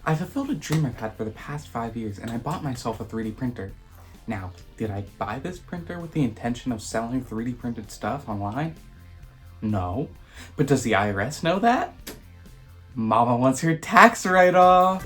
I fulfilled a dream I've had for the past 5 years and I bought myself a 3D printer. Now, did I buy this printer with the intention of selling 3D printed stuff online? No. But does the IRS know that? Mama wants her tax write-off!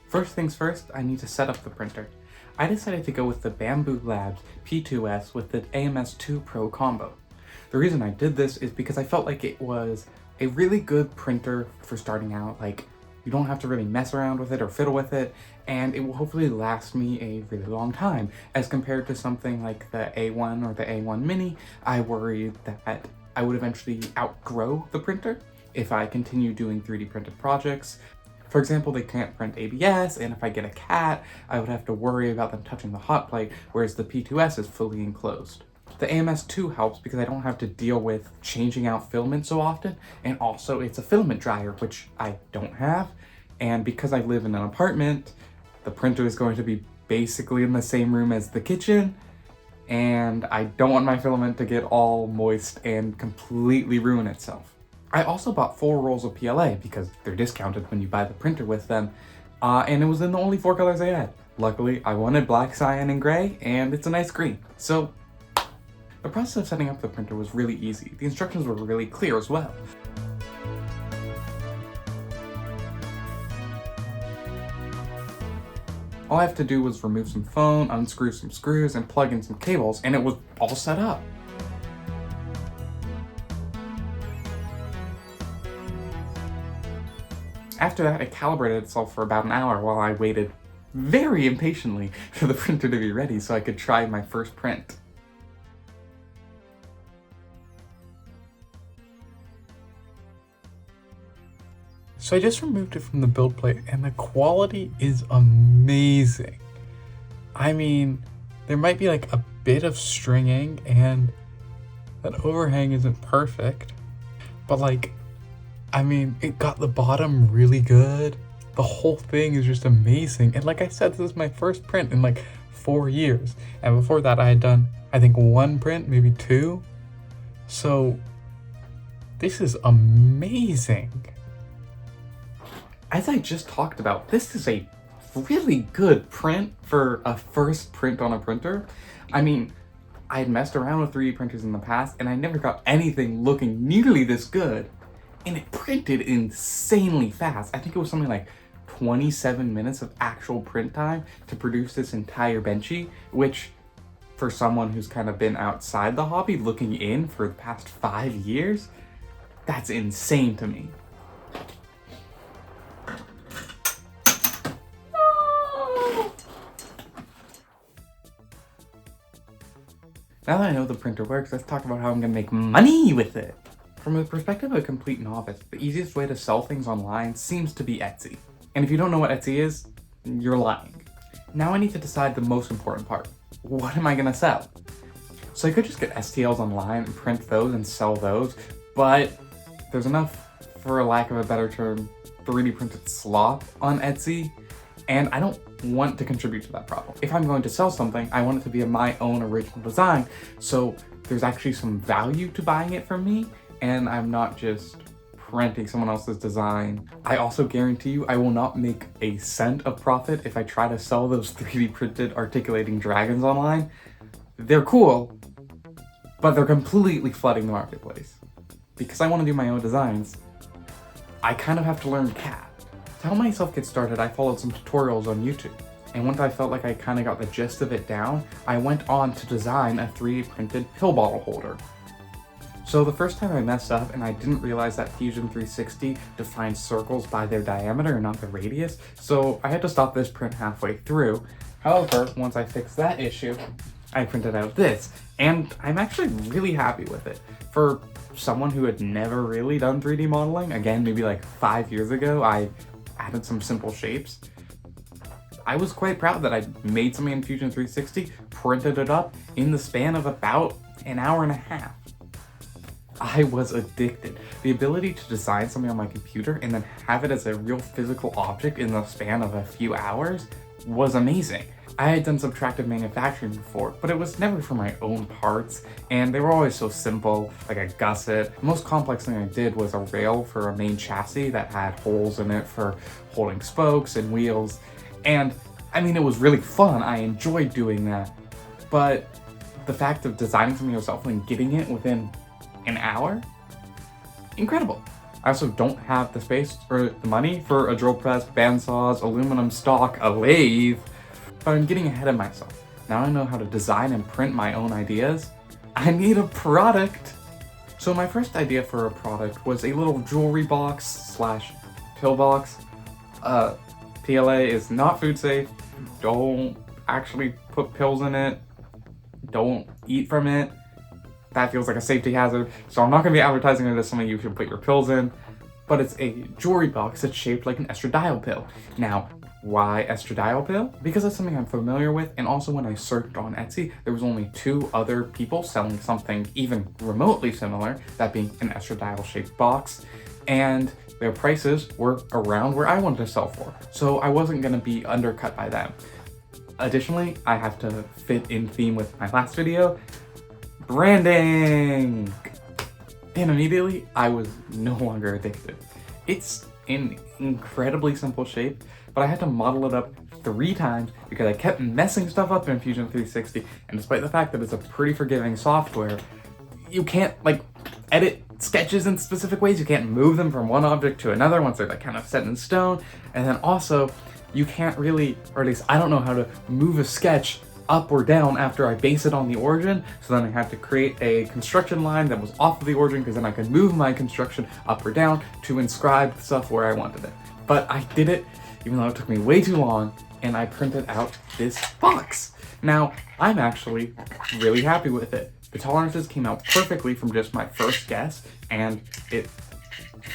First things first, I need to set up the printer. I decided to go with the Bambu Labs P2S with the AMS2 Pro combo. The reason I did this is because I felt like it was a really good printer for starting out. Like, you don't have to really mess around with it or fiddle with it, and it will hopefully last me a really long time. As compared to something like the A1 or the A1 Mini, I worried that I would eventually outgrow the printer if I continue doing 3D printed projects. For example, they can't print ABS, and if I get a cat, I would have to worry about them touching the hot plate, whereas the P2S is fully enclosed. The AMS2 helps because I don't have to deal with changing out filament so often, and also it's a filament dryer, which I don't have. And because I live in an apartment, the printer is going to be basically in the same room as the kitchen, and I don't want my filament to get all moist and completely ruin itself. I also bought 4 rolls of PLA because they're discounted when you buy the printer with them, and it was in the only 4 colors I had. Luckily, I wanted black, cyan, and gray, and it's a nice green. So, the process of setting up the printer was really easy. The instructions were really clear as well. All I have to do was remove some foam, unscrew some screws, and plug in some cables, and it was all set up. After that, it calibrated itself for about an hour while I waited very impatiently for the printer to be ready so I could try my first print. So I just removed it from the build plate and the quality is amazing. I mean, there might be like a bit of stringing and that overhang isn't perfect, but like, I mean, it got the bottom really good. The whole thing is just amazing. And like I said, this is my first print in like 4 years. And before that I had done, I think 1 print, maybe 2. So this is amazing. As I just talked about, this is a really good print for a first print on a printer. I mean, I had messed around with 3D printers in the past and I never got anything looking nearly this good. And it printed insanely fast. I think it was something like 27 minutes of actual print time to produce this entire Benchy, which for someone who's kind of been outside the hobby looking in for the past 5 years, that's insane to me. Now that I know the printer works, let's talk about how I'm gonna make money with it. From the perspective of a complete novice, the easiest way to sell things online seems to be Etsy. And if you don't know what Etsy is, you're lying. Now I need to decide the most important part. What am I gonna sell? So I could just get STLs online and print those and sell those, but there's enough, for a lack of a better term, 3D printed slop on Etsy, and I don't want to contribute to that problem. If I'm going to sell something, I want it to be my own original design, so there's actually some value to buying it from me, and I'm not just printing someone else's design. I also guarantee you I will not make a cent of profit if I try to sell those 3D printed articulating dragons online. They're cool, but they're completely flooding the marketplace. Because I want to do my own designs, I kind of have to learn CAD. To help myself get started, I followed some tutorials on YouTube. And once I felt like I kind of got the gist of it down, I went on to design a 3D printed pill bottle holder. So the first time I messed up and I didn't realize that Fusion 360 defines circles by their diameter and not their radius, so I had to stop this print halfway through. However, once I fixed that issue, I printed out this, and I'm actually really happy with it. For someone who had never really done 3D modeling, again, maybe like 5 years ago, I added some simple shapes. I was quite proud that I made something in Fusion 360, printed it up in the span of about an hour and a half. I was addicted. The ability to design something on my computer and then have it as a real physical object in the span of a few hours was amazing. I had done subtractive manufacturing before, but it was never for my own parts, and they were always so simple, like a gusset. The most complex thing I did was a rail for a main chassis that had holes in it for holding spokes and wheels, and I mean, it was really fun. I enjoyed doing that, but the fact of designing something yourself and getting it within an hour, incredible. I also don't have the space or the money for a drill press, bandsaws, aluminum stock, a lathe, but I'm getting ahead of myself. Now I know how to design and print my own ideas. I need a product. So my first idea for a product was a little jewelry box slash pill box. PLA is not food safe. Don't actually put pills in it. Don't eat from it. That feels like a safety hazard, so I'm not going to be advertising it as something you should put your pills in, but it's a jewelry box that's shaped like an estradiol pill. Now, why estradiol pill? Because that's something I'm familiar with, and also when I searched on Etsy, there was only 2 other people selling something even remotely similar, that being an estradiol shaped box, and their prices were around where I wanted to sell for, so I wasn't going to be undercut by them. Additionally, I have to fit in theme with my last video, branding! And immediately, I was no longer addicted. It's in incredibly simple shape, but I had to model it up 3 times because I kept messing stuff up in Fusion 360, and despite the fact that it's a pretty forgiving software, you can't, like, edit sketches in specific ways. You can't move them from one object to another once they're, like, kind of set in stone, and then also, you can't really, or at least I don't know how to move a sketch up or down after I base it on the origin, so then I had to create a construction line that was off of the origin because then I could move my construction up or down to inscribe stuff where I wanted it. But I did it, even though it took me way too long, and I printed out this box. Now, I'm actually really happy with it. The tolerances came out perfectly from just my first guess, and it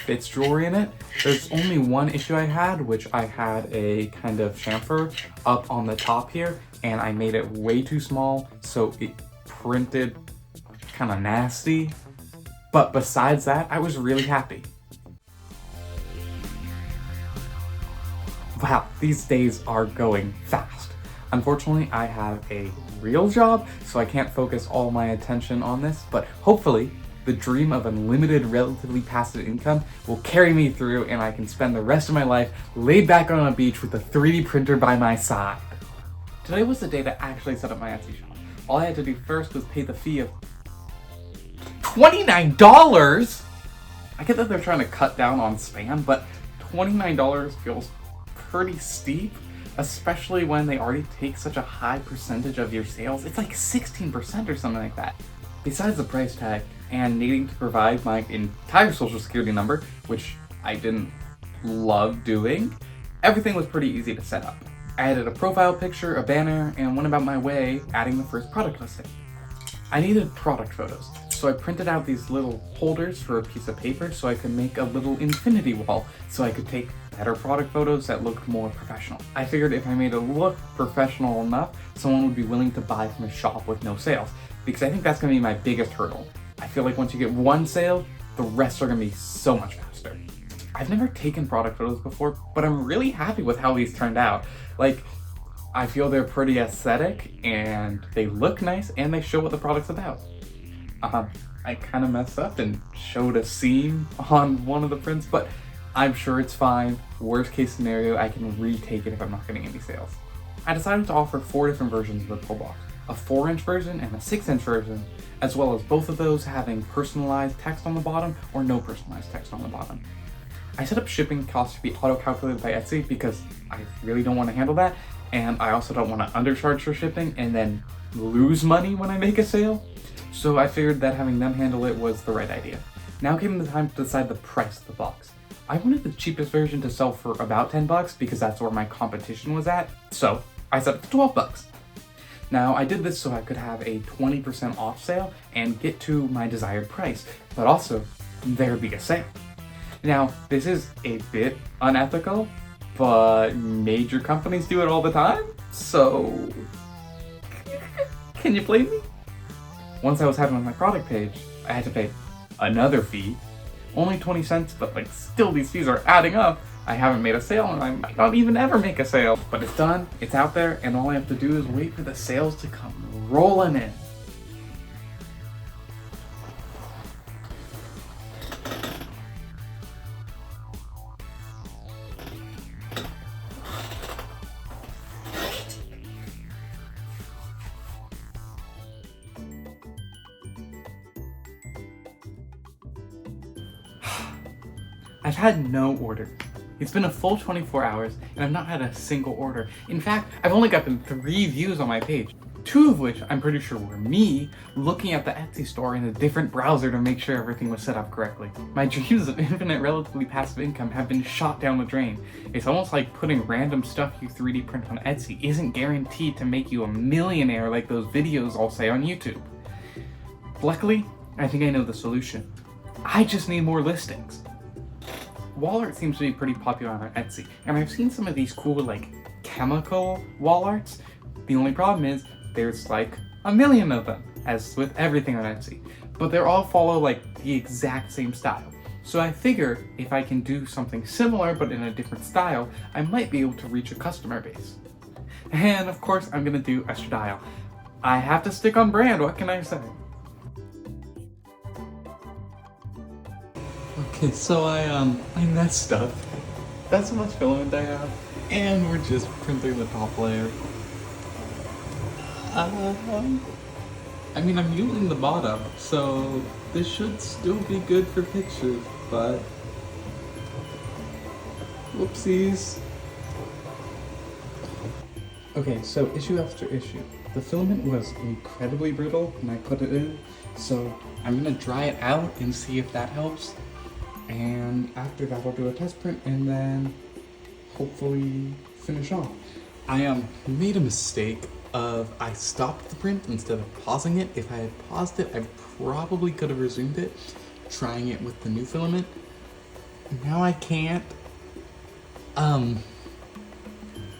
fits jewelry in it. There's only one issue I had, which I had a kind of chamfer up on the top here, and I made it way too small, so it printed kind of nasty. But besides that, I was really happy. Wow, these days are going fast. Unfortunately, I have a real job, so I can't focus all my attention on this, but hopefully, the dream of unlimited, relatively passive income will carry me through and I can spend the rest of my life laid back on a beach with a 3D printer by my side. Today was the day to actually set up my Etsy shop. All I had to do first was pay the fee of $29! I get that they're trying to cut down on spam, but $29 feels pretty steep, especially when they already take such a high percentage of your sales. It's like 16% or something like that. Besides the price tag, and needing to provide my entire social security number, which I didn't love doing, everything was pretty easy to set up. I added a profile picture, a banner, and went about my way adding the first product listing. I needed product photos, so I printed out these little holders for a piece of paper so I could make a little infinity wall so I could take better product photos that looked more professional. I figured if I made it look professional enough, someone would be willing to buy from a shop with no sales, because I think that's going to be my biggest hurdle. I feel like once you get one sale, the rest are going to be so much faster. I've never taken product photos before, but I'm really happy with how these turned out. Like, I feel they're pretty aesthetic, and they look nice, and they show what the product's about. I kind of messed up and showed a seam on one of the prints, but I'm sure it's fine. Worst case scenario, I can retake it if I'm not getting any sales. I decided to offer 4 different versions of the pill box. A 4-inch version and a 6-inch version, as well as both of those having personalized text on the bottom or no personalized text on the bottom. I set up shipping costs to be auto-calculated by Etsy because I really don't want to handle that, and I also don't want to undercharge for shipping and then lose money when I make a sale. So I figured that having them handle it was the right idea. Now came the time to decide the price of the box. I wanted the cheapest version to sell for about $10 because that's where my competition was at, so I set it to $12. Now, I did this so I could have a 20% off sale and get to my desired price, but also there'd be a sale. Now, this is a bit unethical, but major companies do it all the time, so can you blame me? Once I was happy with my product page, I had to pay another fee. Only 20 cents, but like still these fees are adding up. I haven't made a sale, and I might not even ever make a sale. But it's done, it's out there, and all I have to do is wait for the sales to come rolling in. I've had no order. It's been a full 24 hours and I've not had a single order. In fact, I've only gotten 3 views on my page, 2 of which I'm pretty sure were me looking at the Etsy store in a different browser to make sure everything was set up correctly. My dreams of infinite relatively passive income have been shot down the drain. It's almost like putting random stuff you 3D print on Etsy isn't guaranteed to make you a millionaire like those videos I'll say on YouTube. Luckily, I think I know the solution. I just need more listings. Wall art seems to be pretty popular on Etsy, and I've seen some of these cool, like, chemical wall arts. The only problem is, there's like a million of them, as with everything on Etsy, but they all follow like the exact same style. So I figure if I can do something similar but in a different style, I might be able to reach a customer base. And of course, I'm gonna do extra dial. I have to stick on brand, what can I say? Okay, so I messed up. That's how much filament I have, and we're just printing the top layer. I mean, I'm using the bottom, so this should still be good for pictures, but whoopsies. Okay, so issue after issue. The filament was incredibly brittle when I put it in, so I'm gonna dry it out and see if that helps. And after that, I'll do a test print and then hopefully finish off. I made a mistake of I stopped the print instead of pausing it. If I had paused it, I probably could have resumed it, trying it with the new filament. Now I can't.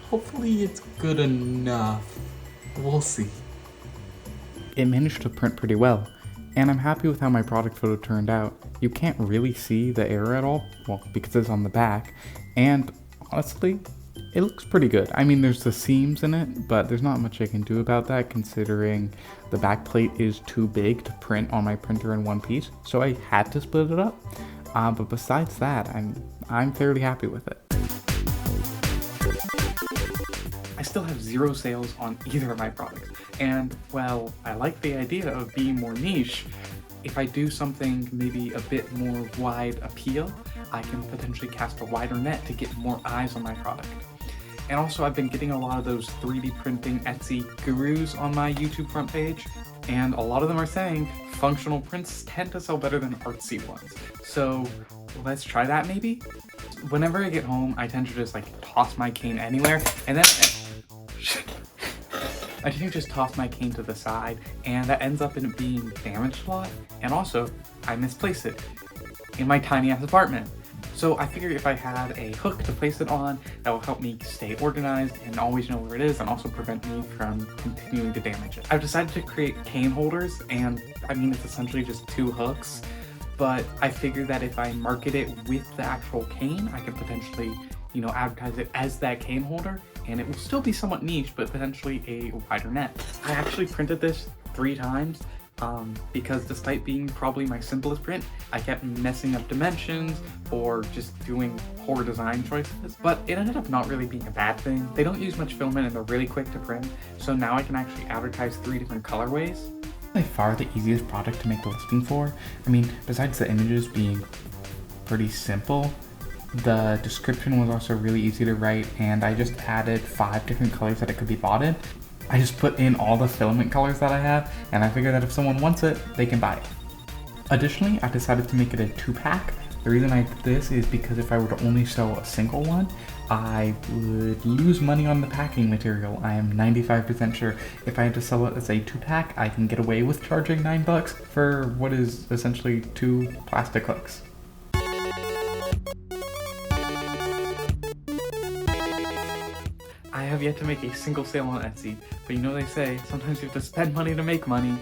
Hopefully it's good enough. We'll see. It managed to print pretty well, and I'm happy with how my product photo turned out. You can't really see the error at all, well, because it's on the back, and honestly, it looks pretty good. I mean, there's the seams in it, but there's not much I can do about that considering the back plate is too big to print on my printer in one piece, so I had to split it up. But besides that, I'm fairly happy with it. I still have 0 sales on either of my products, and while I like the idea of being more niche, if I do something maybe a bit more wide appeal, I can potentially cast a wider net to get more eyes on my product. And also, I've been getting a lot of those 3D printing Etsy gurus on my YouTube front page, and a lot of them are saying functional prints tend to sell better than artsy ones. So let's try that maybe? Whenever I get home, I tend to just like toss my cane anywhere, and then I think just toss my cane to the side, and that ends up in it being damaged a lot. And also, I misplace it in my tiny ass apartment. So I figured if I had a hook to place it on, that will help me stay organized and always know where it is, and also prevent me from continuing to damage it. I've decided to create cane holders, and I mean, it's essentially just 2 hooks, but I figured that if I market it with the actual cane, I could potentially, you know, advertise it as that cane holder, and it will still be somewhat niche, but potentially a wider net. I actually printed this 3 times, because despite being probably my simplest print, I kept messing up dimensions or just doing poor design choices, but it ended up not really being a bad thing. They don't use much filament and they're really quick to print, so now I can actually advertise 3 different colorways. By far the easiest product to make a listing for. I mean, besides the images being pretty simple, the description was also really easy to write, and I just added 5 different colors that it could be bought in. I just put in all the filament colors that I have, and I figured that if someone wants it, they can buy it. Additionally, I decided to make it a 2-pack. The reason I did this is because if I were to only sell a single one, I would lose money on the packing material. I am 95% sure if I had to sell it as a 2-pack, I can get away with charging $9 for what is essentially 2 plastic hooks. I have yet to make a single sale on Etsy, but you know they say, sometimes you have to spend money to make money,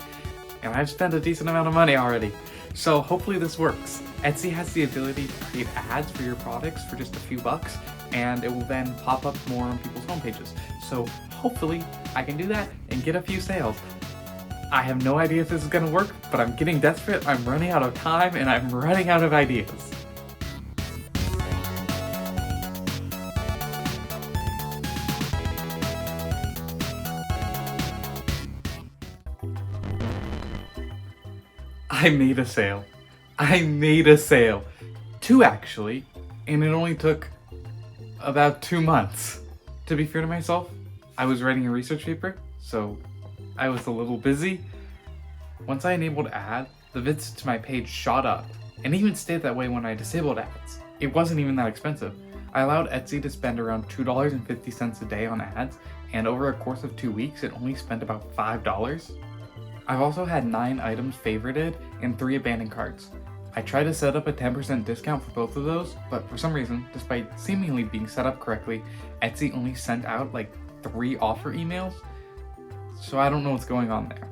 and I've spent a decent amount of money already. So hopefully this works. Etsy has the ability to create ads for your products for just a few bucks, and it will then pop up more on people's homepages. So hopefully I can do that and get a few sales. I have no idea if this is gonna work, but I'm getting desperate, I'm running out of time, and I'm running out of ideas. I made a sale. I made a sale. 2 actually, and it only took about 2 months. To be fair to myself, I was writing a research paper, so I was a little busy. Once I enabled ad, the visits to my page shot up, and even stayed that way when I disabled ads. It wasn't even that expensive. I allowed Etsy to spend around $2.50 a day on ads, and over a course of 2 weeks, it only spent about $5. I've also had 9 items favorited and 3 abandoned carts. I tried to set up a 10% discount for both of those, but for some reason, despite seemingly being set up correctly, Etsy only sent out like 3 offer emails, so I don't know what's going on there.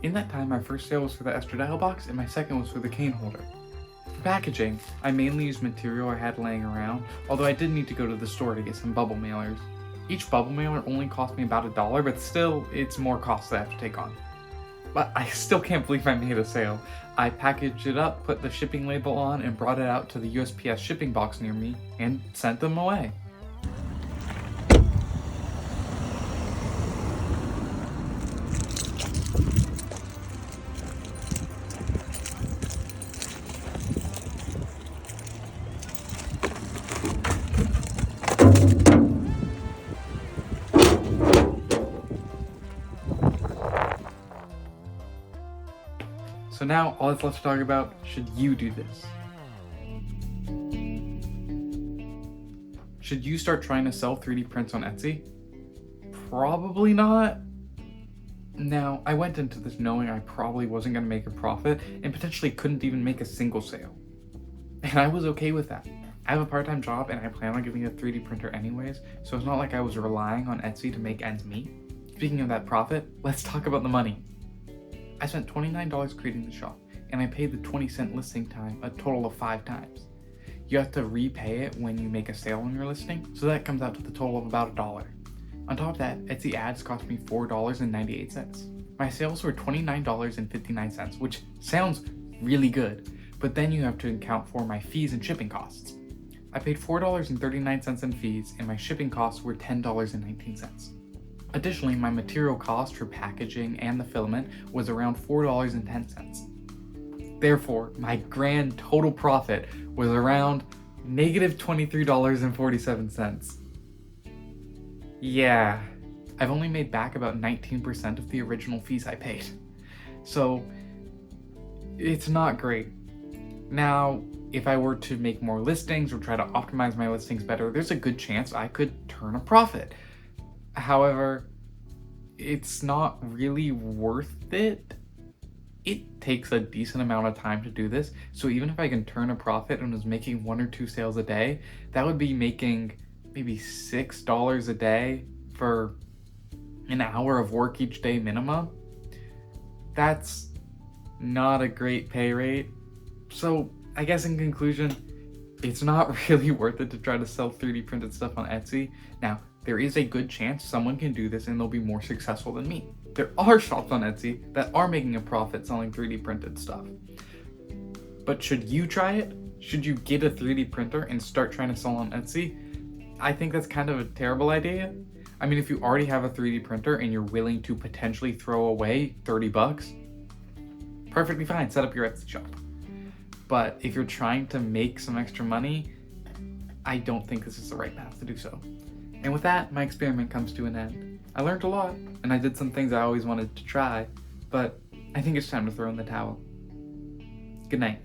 In that time, my first sale was for the estradiol box and my second was for the cane holder. For packaging, I mainly used material I had laying around, although I did need to go to the store to get some bubble mailers. Each bubble mailer only cost me about $1, but still, it's more costs that I have to take on. But I still can't believe I made a sale. I packaged it up, put the shipping label on, and brought it out to the USPS shipping box near me, and sent them away. So now, all that's left to talk about, should you do this? Should you start trying to sell 3D prints on Etsy? Probably not. Now, I went into this knowing I probably wasn't going to make a profit and potentially couldn't even make a single sale. And I was okay with that. I have a part-time job and I plan on getting a 3D printer anyways, so it's not like I was relying on Etsy to make ends meet. Speaking of that profit, let's talk about the money. I spent $29 creating the shop, and I paid the 20-cent listing time a total of 5 times. You have to repay it when you make a sale on your listing, so that comes out to the total of about $1. On top of that, Etsy ads cost me $4.98. My sales were $29.59, which sounds really good, but then you have to account for my fees and shipping costs. I paid $4.39 in fees, and my shipping costs were $10.19. Additionally, my material cost for packaging and the filament was around $4.10. Therefore, my grand total profit was around negative $23.47. Yeah, I've only made back about 19% of the original fees I paid. So, it's not great. Now, if I were to make more listings or try to optimize my listings better, there's a good chance I could turn a profit. However, it's not really worth it. It takes a decent amount of time to do this, so even if I can turn a profit and was making 1 or 2 sales a day, that would be making maybe $6 a day for an hour of work each day minimum. That's not a great pay rate. So I guess in conclusion, it's not really worth it to try to sell 3D printed stuff on Etsy. Now, there is a good chance someone can do this and they'll be more successful than me. There are shops on Etsy that are making a profit selling 3D printed stuff. But should you try it? Should you get a 3D printer and start trying to sell on Etsy? I think that's kind of a terrible idea. I mean, if you already have a 3D printer and you're willing to potentially throw away $30, perfectly fine, set up your Etsy shop. But if you're trying to make some extra money, I don't think this is the right path to do so. And with that, my experiment comes to an end. I learned a lot, and I did some things I always wanted to try, but I think it's time to throw in the towel. Good night.